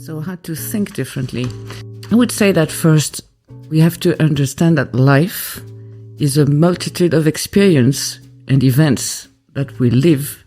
So how to think differently? I would say that first, we have to understand that life is a multitude of experience and events that we live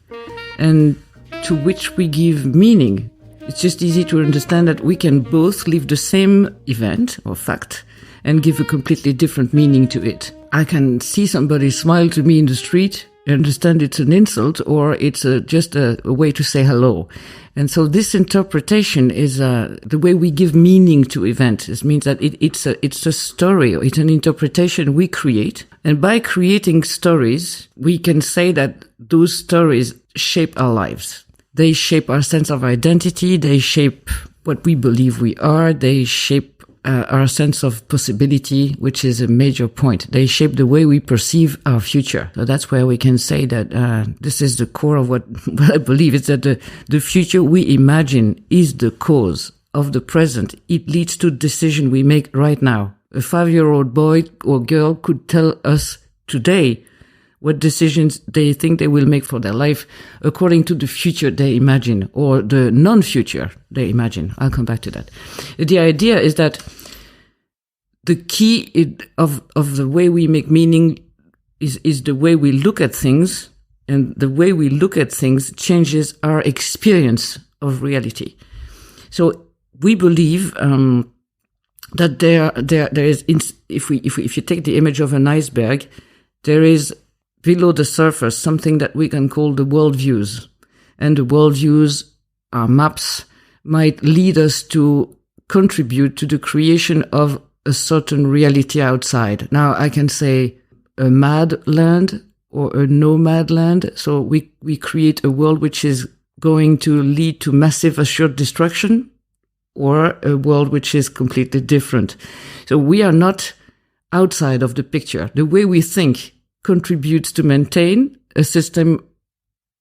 and to which we give meaning. It's just easy to understand that we can both live the same event or fact and give a completely different meaning to it. I can see somebody smile to me in the street, understand it's an insult or it's just a way to say hello. And so this interpretation is the way we give meaning to events. It means that it's a story, or it's an interpretation we create. And by creating stories, we can say that those stories shape our lives. They shape our sense of identity. They shape what we believe we are. They shape our sense of possibility, which is a major point. They shape the way we perceive our future. So that's where we can say that this is the core of what I believe. It's that the future we imagine is the cause of the present. It leads to decision we make right now. A 5-year-old boy or girl could tell us today what decisions they think they will make for their life according to the future they imagine or the non-future they imagine. I'll come back to that. The idea is that the key of the way we make meaning is the way we look at things, and the way we look at things changes our experience of reality. So we believe that there is, if you take the image of an iceberg, there is below the surface something that we can call the worldviews. And the worldviews, our maps, might lead us to contribute to the creation of a certain reality outside. Now I can say a mad land or a nomad land. So we create a world which is going to lead to massive assured destruction, or a world which is completely different. So we are not outside of the picture. The way we think contributes to maintain a system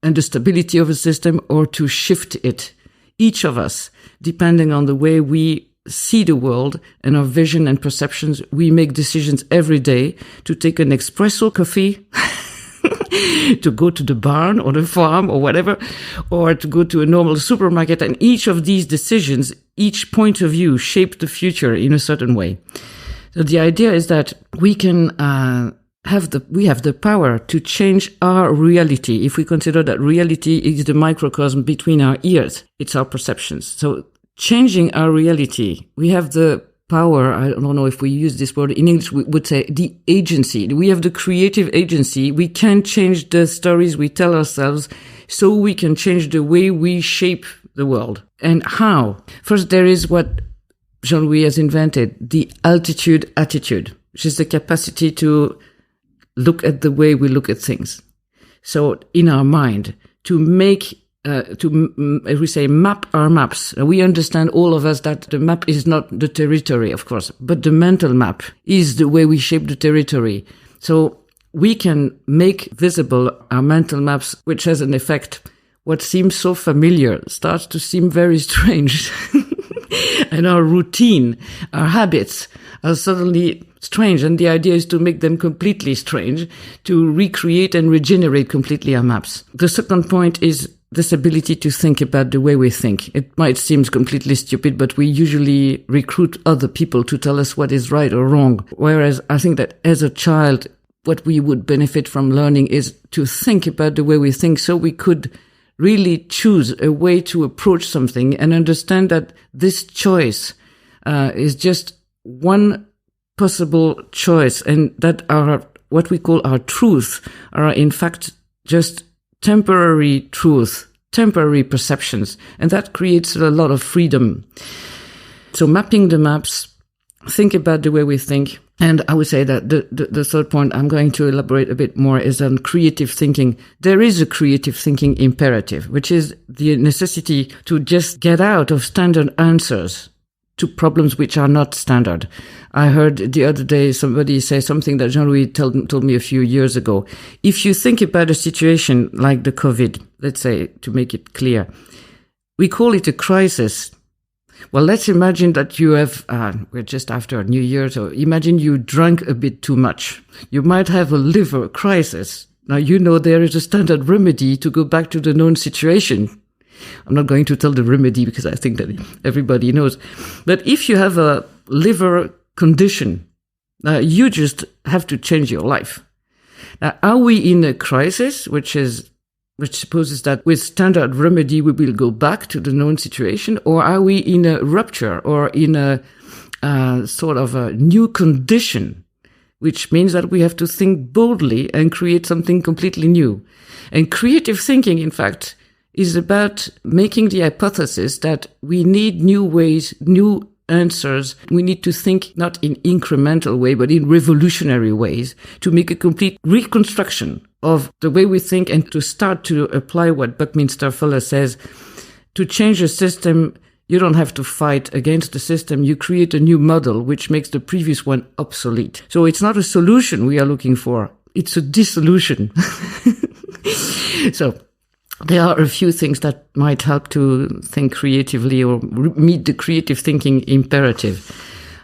and the stability of a system, or to shift it. Each of us, depending on the way we see the world and our vision and perceptions, we make decisions every day to take an espresso coffee, to go to the barn or the farm or whatever, or to go to a normal supermarket. And each of these decisions, each point of view, shape the future in a certain way. So the idea is that we can we have the power to change our reality. If we consider that reality is the microcosm between our ears, it's our perceptions. So changing our reality, we have the power. I don't know if we use this word in English, we would say the agency. We have the creative agency. We can change the stories we tell ourselves, so we can change the way we shape the world. And how? First, there is what Jean-Louis has invented, the altitude attitude, which is the capacity to look at the way we look at things. So in our mind, to make, if we say map our maps, we understand all of us that the map is not the territory, of course, but the mental map is the way we shape the territory. So we can make visible our mental maps, which has an effect. What seems so familiar starts to seem very strange. And our routine, our habits are suddenly strange. And the idea is to make them completely strange, to recreate and regenerate completely our maps. The second point is this ability to think about the way we think. It might seem completely stupid, but we usually recruit other people to tell us what is right or wrong. Whereas I think that as a child, what we would benefit from learning is to think about the way we think, so we could really choose a way to approach something and understand that this choice is just one possible choice, and that our, what we call our truth, are in fact just temporary truth, temporary perceptions, and that creates a lot of freedom. So mapping the maps, think about the way we think. And I would say that the third point I'm going to elaborate a bit more is on creative thinking. There is a creative thinking imperative, which is the necessity to just get out of standard answers to problems which are not standard. I heard the other day somebody say something that Jean-Louis told me a few years ago. If you think about a situation like the COVID, let's say, to make it clear, we call it a crisis. Well, let's imagine that you have, we're just after New Year, so imagine you drank a bit too much. You might have a liver crisis. Now, you know there is a standard remedy to go back to the known situation. I'm not going to tell the remedy because I think that everybody knows. But if you have a liver condition, you just have to change your life. Now, are we in a crisis, which supposes that with standard remedy we will go back to the known situation, or are we in a rupture or in a sort of a new condition, which means that we have to think boldly and create something completely new? And creative thinking, in fact, is about making the hypothesis that we need new ways, new answers. We need to think not in incremental way, but in revolutionary ways to make a complete reconstruction of the way we think and to start to apply what Buckminster Fuller says. To change a system, you don't have to fight against the system. You create a new model which makes the previous one obsolete. So it's not a solution we are looking for. It's a dissolution. So there are a few things that might help to think creatively or meet the creative thinking imperative.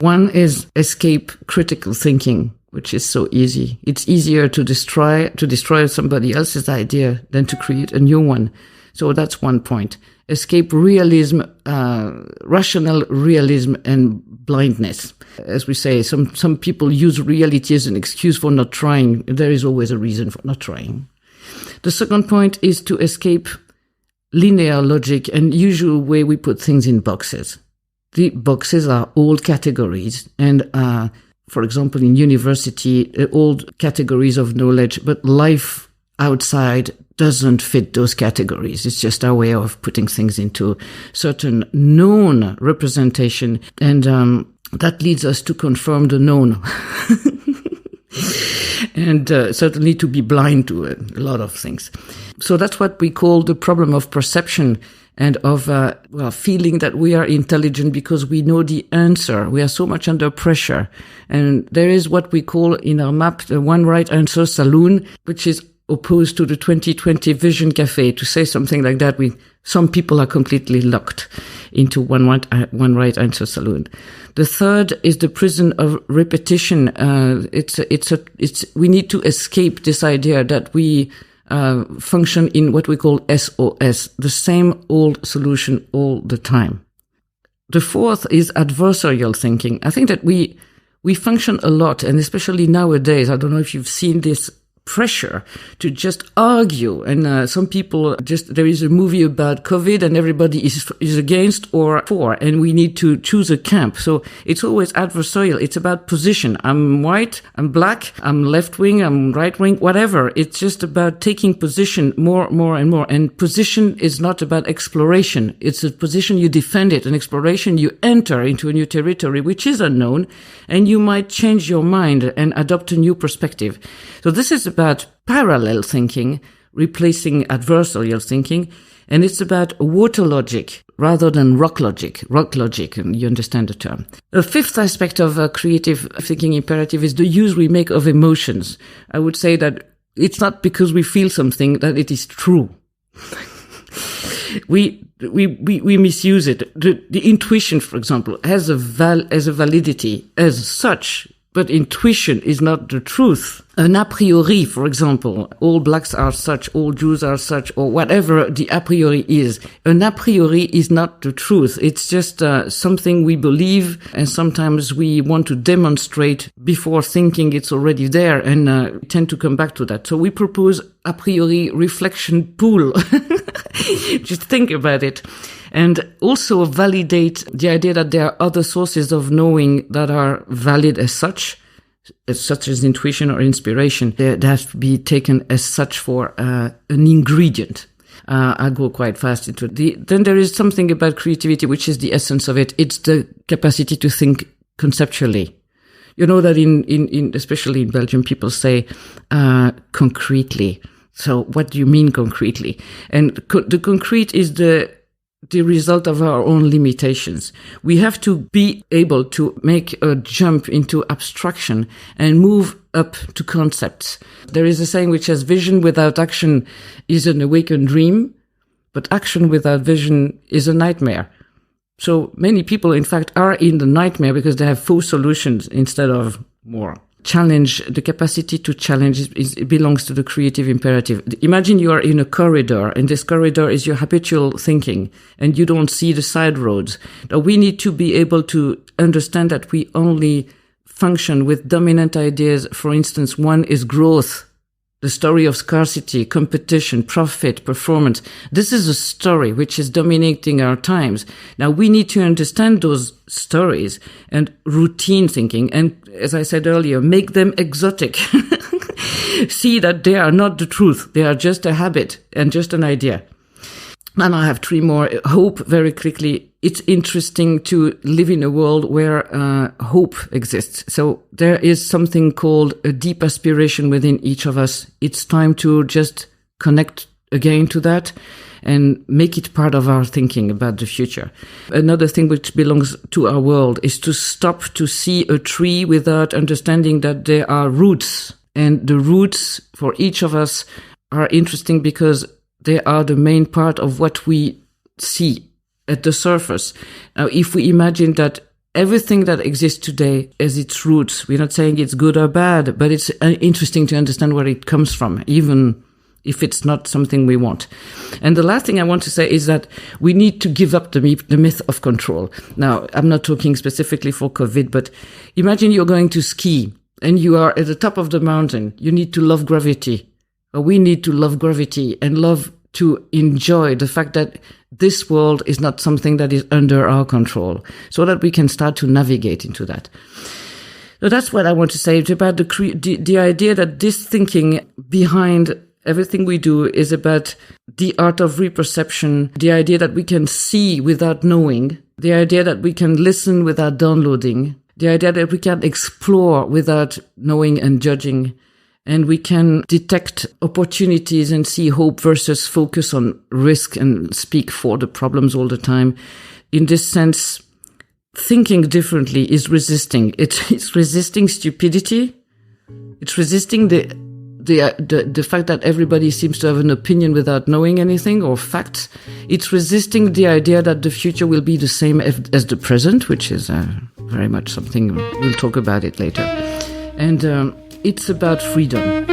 One is escape critical thinking, which is so easy. It's easier to destroy somebody else's idea than to create a new one. So that's one point. Escape realism, rational realism and blindness. As we say, some people use reality as an excuse for not trying. There is always a reason for not trying. The second point is to escape linear logic and usual way we put things in boxes. The boxes are old categories and, for example, in university, old categories of knowledge, but life outside doesn't fit those categories. It's just our way of putting things into certain known representation, and that leads us to confirm the known. And certainly to be blind to a lot of things. So that's what we call the problem of perception and of feeling that we are intelligent because we know the answer. We are so much under pressure. And there is what we call in our map the one right answer saloon, which is opposed to the 2020 Vision Cafe. To say something like that, some people are completely locked into one right answer saloon. The third is the prison of repetition. We need to escape this idea that we function in what we call SOS, the same old solution all the time. The fourth is adversarial thinking. I think that we function a lot, and especially nowadays, I don't know if you've seen this pressure to just argue, and some people there is a movie about COVID and everybody is against or for, and we need to choose a camp. So it's always adversarial. It's about position. I'm white, I'm black, I'm left wing, I'm right wing, whatever. It's just about taking position more and more. And position is not about exploration. It's a position you defend it. An exploration, you enter into a new territory which is unknown, and you might change your mind and adopt a new perspective. So this is about parallel thinking, replacing adversarial thinking, and it's about water logic rather than rock logic, and you understand the term. The fifth aspect of creative thinking imperative is the use we make of emotions. I would say that it's not because we feel something that it is true. We misuse it. The intuition, for example, has a validity as such, but intuition is not the truth. An a priori, for example, all blacks are such, all Jews are such, or whatever the a priori is. An a priori is not the truth. It's just something we believe, and sometimes we want to demonstrate before thinking it's already there, and we tend to come back to that. So we propose a priori reflection pool. Just think about it. And also validate the idea that there are other sources of knowing that are valid as such as intuition or inspiration. They have to be taken as such for an ingredient. I'll go quite fast into it. Then there is something about creativity, which is the essence of it. It's the capacity to think conceptually. You know that in especially in Belgium, people say concretely. So what do you mean concretely? And the concrete is the result of our own limitations. We have to be able to make a jump into abstraction and move up to concepts. There is a saying which says vision without action is an awakened dream, but action without vision is a nightmare. So many people, in fact, are in the nightmare because they have full solutions instead of more challenge, the capacity to challenge, it belongs to the creative imperative. Imagine you are in a corridor, and this corridor is your habitual thinking, and you don't see the side roads. Now, we need to be able to understand that we only function with dominant ideas. For instance, one is growth, the story of scarcity, competition, profit, performance. This is a story which is dominating our times. Now, we need to understand those stories and routine thinking, and as I said earlier, make them exotic. See that they are not the truth. They are just a habit and just an idea. And I have 3 more. Hope, very quickly. It's interesting to live in a world where hope exists. So there is something called a deep aspiration within each of us. It's time to just connect again to that and make it part of our thinking about the future. Another thing which belongs to our world is to stop to see a tree without understanding that there are roots. And the roots for each of us are interesting because they are the main part of what we see at the surface. Now, if we imagine that everything that exists today has its roots, we're not saying it's good or bad, but it's interesting to understand where it comes from, even if it's not something we want. And the last thing I want to say is that we need to give up the myth of control. Now, I'm not talking specifically for COVID, but imagine you're going to ski and you are at the top of the mountain. You need to love gravity. We need to love gravity and love to enjoy the fact that this world is not something that is under our control, so that we can start to navigate into that. So that's what I want to say. It's about the idea that this thinking behind everything we do is about the art of reperception, the idea that we can see without knowing, the idea that we can listen without downloading, the idea that we can explore without knowing and judging, and we can detect opportunities and see hope versus focus on risk and speak for the problems all the time. In this sense, thinking differently is resisting. It's resisting stupidity. It's resisting the fact that everybody seems to have an opinion without knowing anything or facts. It's resisting the idea that the future will be the same as the present, which is very much something we'll talk about it later. And it's about freedom.